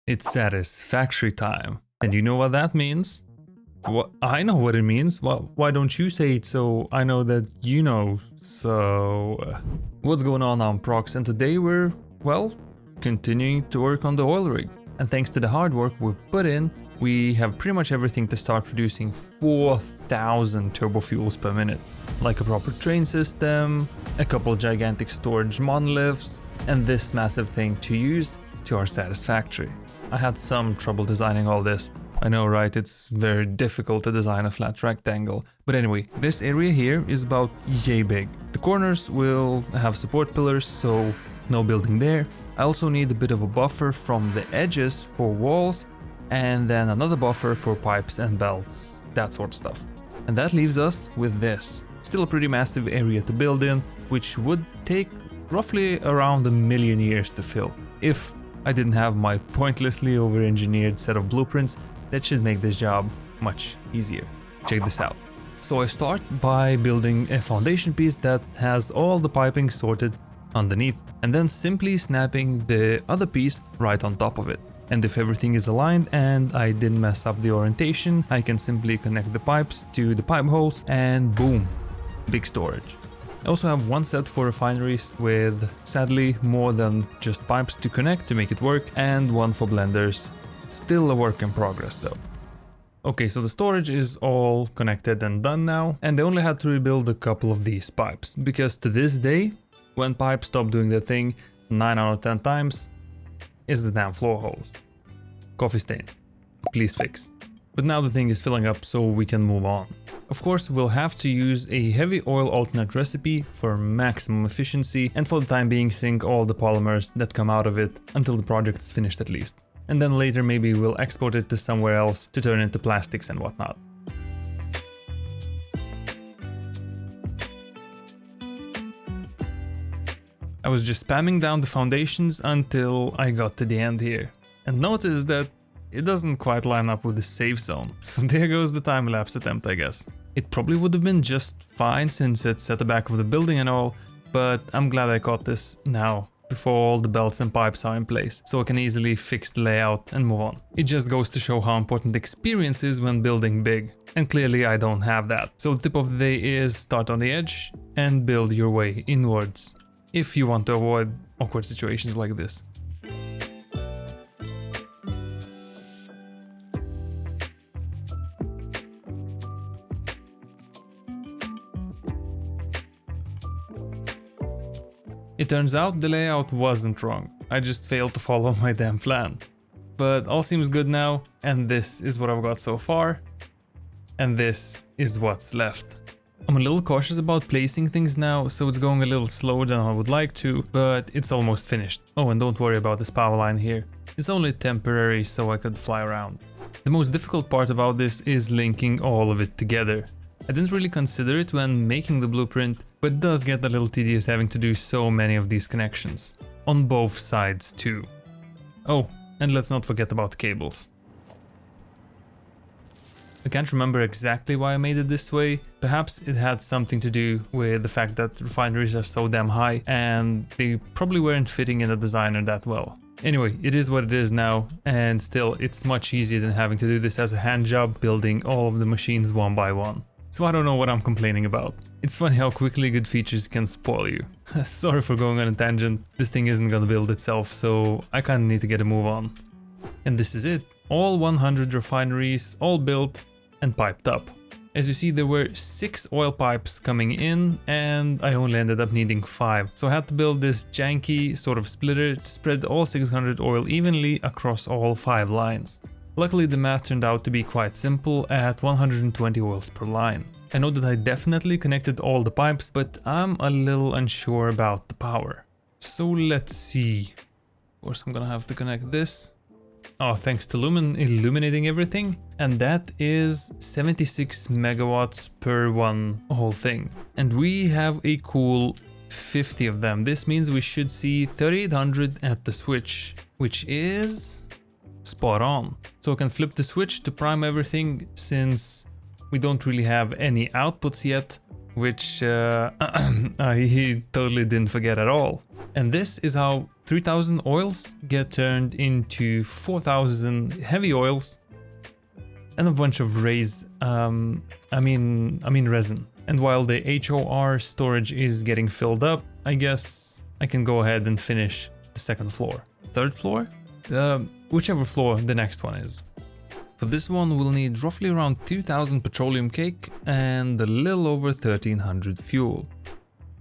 It's satisfactory time. And you know what that means? What? I know what it means. Why don't you say it so I know that you know? So, what's going on? I'm Prox, and today we're, well, continuing to work on the oil rig. And thanks to the hard work we've put in, we have pretty much everything to start producing 4,000 turbofuels per minute. Like a proper train system, a couple gigantic storage monoliths, and this massive thing to use to our Satisfactory. I had some trouble designing all this. I know, right? It's very difficult to design a flat rectangle. But anyway, this area here is about yay big. The corners will have support pillars, so no building there. I also need a bit of a buffer from the edges for walls, and then another buffer for pipes and belts, that sort of stuff. And that leaves us with this. Still a pretty massive area to build in, which would take roughly around 1,000,000 years to fill. If I didn't have my pointlessly over-engineered set of blueprints, that should make this job much easier. Check this out. So I start by building a foundation piece that has all the piping sorted underneath, and then simply snapping the other piece right on top of it. And if everything is aligned and I didn't mess up the orientation, I can simply connect the pipes to the pipe holes and boom, big storage. I also have one set for refineries with, sadly, more than just pipes to connect to make it work, and one for blenders. Still a work in progress though. Okay, so the storage is all connected and done now, and I only had to rebuild a couple of these pipes, because to this day, when pipes stop doing their thing, 9 out of 10 times, is the damn floor holes. Coffee stain. Please fix. But now the thing is filling up, so we can move on. Of course, we'll have to use a heavy oil alternate recipe for maximum efficiency, and for the time being sink all the polymers that come out of it until the project's finished at least. And then later maybe we'll export it to somewhere else to turn into plastics and whatnot. I was just spamming down the foundations until I got to the end here, and noticed that it doesn't quite line up with the safe zone, so there goes the time-lapse attempt, I guess. It probably would have been just fine since it's at the back of the building and all, but I'm glad I caught this now, before all the belts and pipes are in place, so I can easily fix the layout and move on. It just goes to show how important experience is when building big, and clearly I don't have that. So the tip of the day is start on the edge and build your way inwards, if you want to avoid awkward situations like this. It turns out the layout wasn't wrong, I just failed to follow my damn plan. But all seems good now, and this is what I've got so far, and this is what's left. I'm a little cautious about placing things now, so it's going a little slower than I would like to, but it's almost finished. Oh, and don't worry about this power line here. It's only temporary so I could fly around. The most difficult part about this is linking all of it together. I didn't really consider it when making the blueprint, but it does get a little tedious having to do so many of these connections. On both sides too. Oh, and let's not forget about the cables. I can't remember exactly why I made it this way. Perhaps it had something to do with the fact that refineries are so damn high and they probably weren't fitting in the designer that well. Anyway, it is what it is now, and still it's much easier than having to do this as a hand job, building all of the machines one by one. So I don't know what I'm complaining about. It's funny how quickly good features can spoil you. Sorry for going on a tangent, this thing isn't gonna build itself, so I kinda need to get a move on. And this is it. All 100 refineries, all built and piped up. As you see, there were 6 oil pipes coming in, and I only ended up needing 5. So I had to build this janky sort of splitter to spread all 600 oil evenly across all 5 lines. Luckily the math turned out to be quite simple at 120 oils per line. I know that I definitely connected all the pipes, but I'm a little unsure about the power. So let's see. Of course I'm gonna have to connect this. Oh, thanks to Lumen illuminating everything. And that is 76 megawatts per one whole thing. And we have a cool 50 of them. This means we should see 3800 at the switch, which is spot on. So I can flip the switch to prime everything since we don't really have any outputs yet. which I totally didn't forget at all. And this is how 3000 oils get turned into 4000 heavy oils and a bunch of resin. And while the HOR storage is getting filled up, I guess I can go ahead and finish the second floor. Third floor? Whichever floor the next one is. For this one, we'll need roughly around 2000 petroleum cake and a little over 1300 fuel.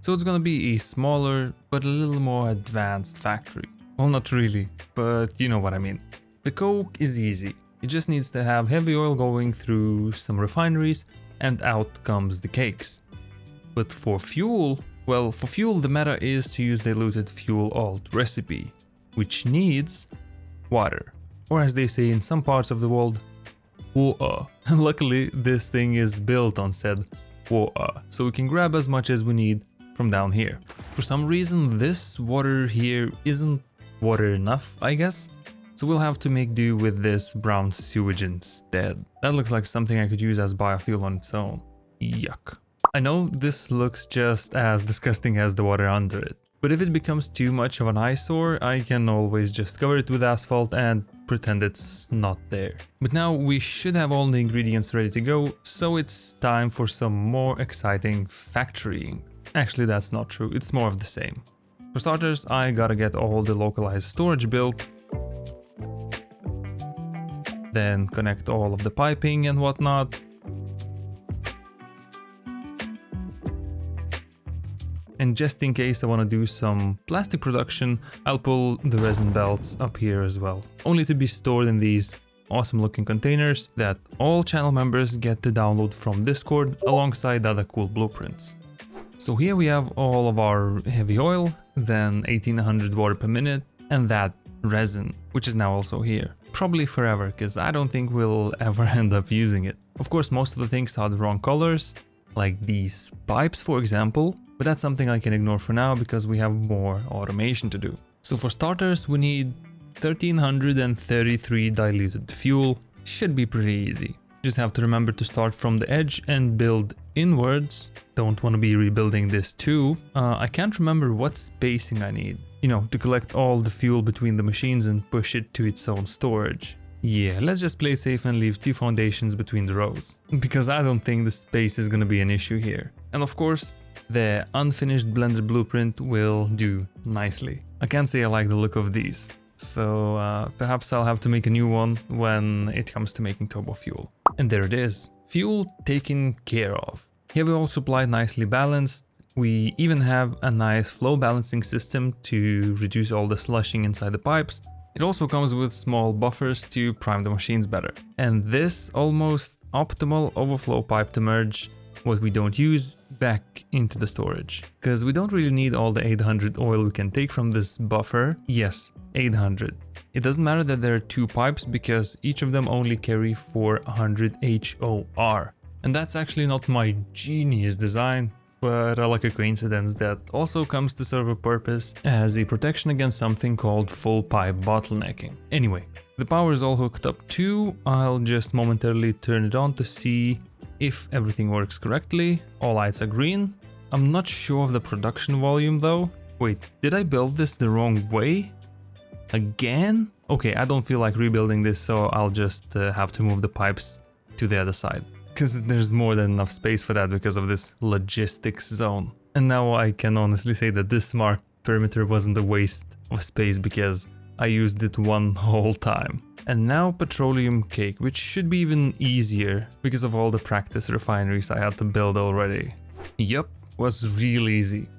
So it's gonna be a smaller, but a little more advanced factory. Well, not really, but you know what I mean. The coke is easy. It just needs to have heavy oil going through some refineries, and out comes the cakes. But for fuel, well, for fuel the meta is to use diluted fuel alt recipe, which needs water. Or as they say in some parts of the world, water. And luckily this thing is built on said water, so we can grab as much as we need from down here. For some reason this water here isn't water enough, I guess. So we'll have to make do with this brown sewage instead. That looks like something I could use as biofuel on its own. Yuck. I know this looks just as disgusting as the water under it, but if it becomes too much of an eyesore, I can always just cover it with asphalt and pretend it's not there. But now we should have all the ingredients ready to go, so it's time for some more exciting factorying. Actually, that's not true, it's more of the same. For starters, I gotta get all the localized storage built, then connect all of the piping and whatnot. And just in case I want to do some plastic production, I'll pull the resin belts up here as well, only to be stored in these awesome looking containers that all channel members get to download from Discord alongside other cool blueprints. So here we have all of our heavy oil, then 1800 water per minute, and that resin, which is now also here. Probably forever, because I don't think we'll ever end up using it. Of course, most of the things are the wrong colors, like these pipes for example, but that's something I can ignore for now because we have more automation to do. So for starters, we need 1333 diluted fuel. Should be pretty easy. Just have to remember to start from the edge and build inwards. Don't want to be rebuilding this too. I can't remember what spacing I need, you know, to collect all the fuel between the machines and push it to its own storage. Yeah, let's just play it safe and leave 2 foundations between the rows, because I don't think the space is gonna be an issue here. And of course, the unfinished blender blueprint will do nicely. I can't say I like the look of these, so perhaps I'll have to make a new one when it comes to making turbo fuel. And there it is, fuel taken care of. Heavy oil supply nicely balanced. We even have a nice flow balancing system to reduce all the slushing inside the pipes. It also comes with small buffers to prime the machines better. And this almost optimal overflow pipe to merge what we don't use back into the storage. Because we don't really need all the 800 oil we can take from this buffer. Yes, 800. It doesn't matter that there are 2 pipes because each of them only carry 400 HOR. And that's actually not my genius design, but I like a coincidence that also comes to serve a purpose as a protection against something called full pipe bottlenecking. Anyway, the power is all hooked up too. I'll just momentarily turn it on to see if everything works correctly. All lights are green. I'm not sure of the production volume though. Wait, did I build this the wrong way? Again? Okay, I don't feel like rebuilding this, so I'll just have to move the pipes to the other side. Because there's more than enough space for that because of this logistics zone. And now I can honestly say that this smart perimeter wasn't a waste of space because I used it one whole time. And now petroleum cake, which should be even easier because of all the practice refineries I had to build already. Yup, was real easy.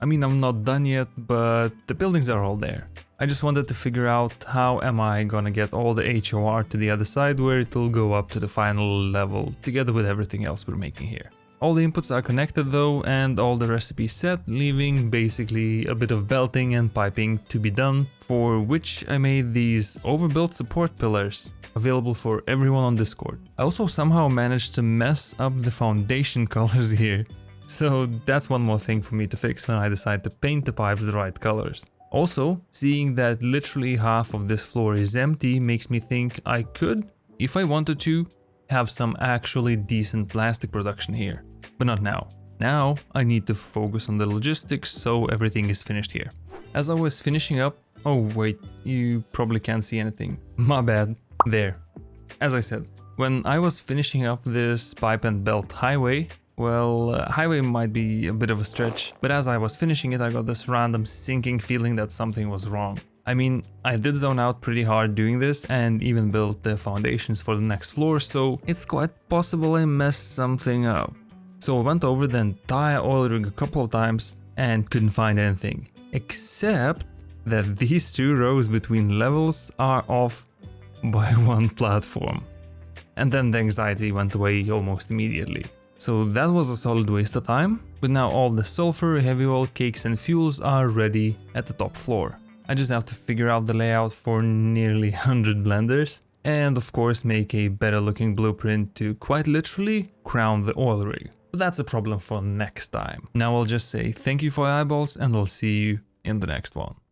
I mean, I'm not done yet, but the buildings are all there. I just wanted to figure out how am I gonna get all the HOR to the other side where it'll go up to the final level together with everything else we're making here. All the inputs are connected though and all the recipes set, leaving basically a bit of belting and piping to be done, for which I made these overbuilt support pillars available for everyone on Discord. I also somehow managed to mess up the foundation colors here, so that's one more thing for me to fix when I decide to paint the pipes the right colors. Also, seeing that literally half of this floor is empty makes me think I could, if I wanted to, have some actually decent plastic production here. But not now. Now I need to focus on the logistics so everything is finished here. As I was finishing up, oh wait, you probably can't see anything. My bad. There. As I said, when I was finishing up this pipe and belt highway, well, highway might be a bit of a stretch, but as I was finishing it, I got this random sinking feeling that something was wrong. I mean, I did zone out pretty hard doing this and even built the foundations for the next floor, so it's quite possible I messed something up. So I went over the entire oil rig a couple of times and couldn't find anything, except that these 2 rows between levels are off by 1 platform. And then the anxiety went away almost immediately. So that was a solid waste of time, but now all the sulfur, heavy oil, cakes and fuels are ready at the top floor. I just have to figure out the layout for nearly 100 blenders and of course make a better looking blueprint to quite literally crown the oil rig. But that's a problem for next time. Now I'll just say thank you for your eyeballs and I'll see you in the next one.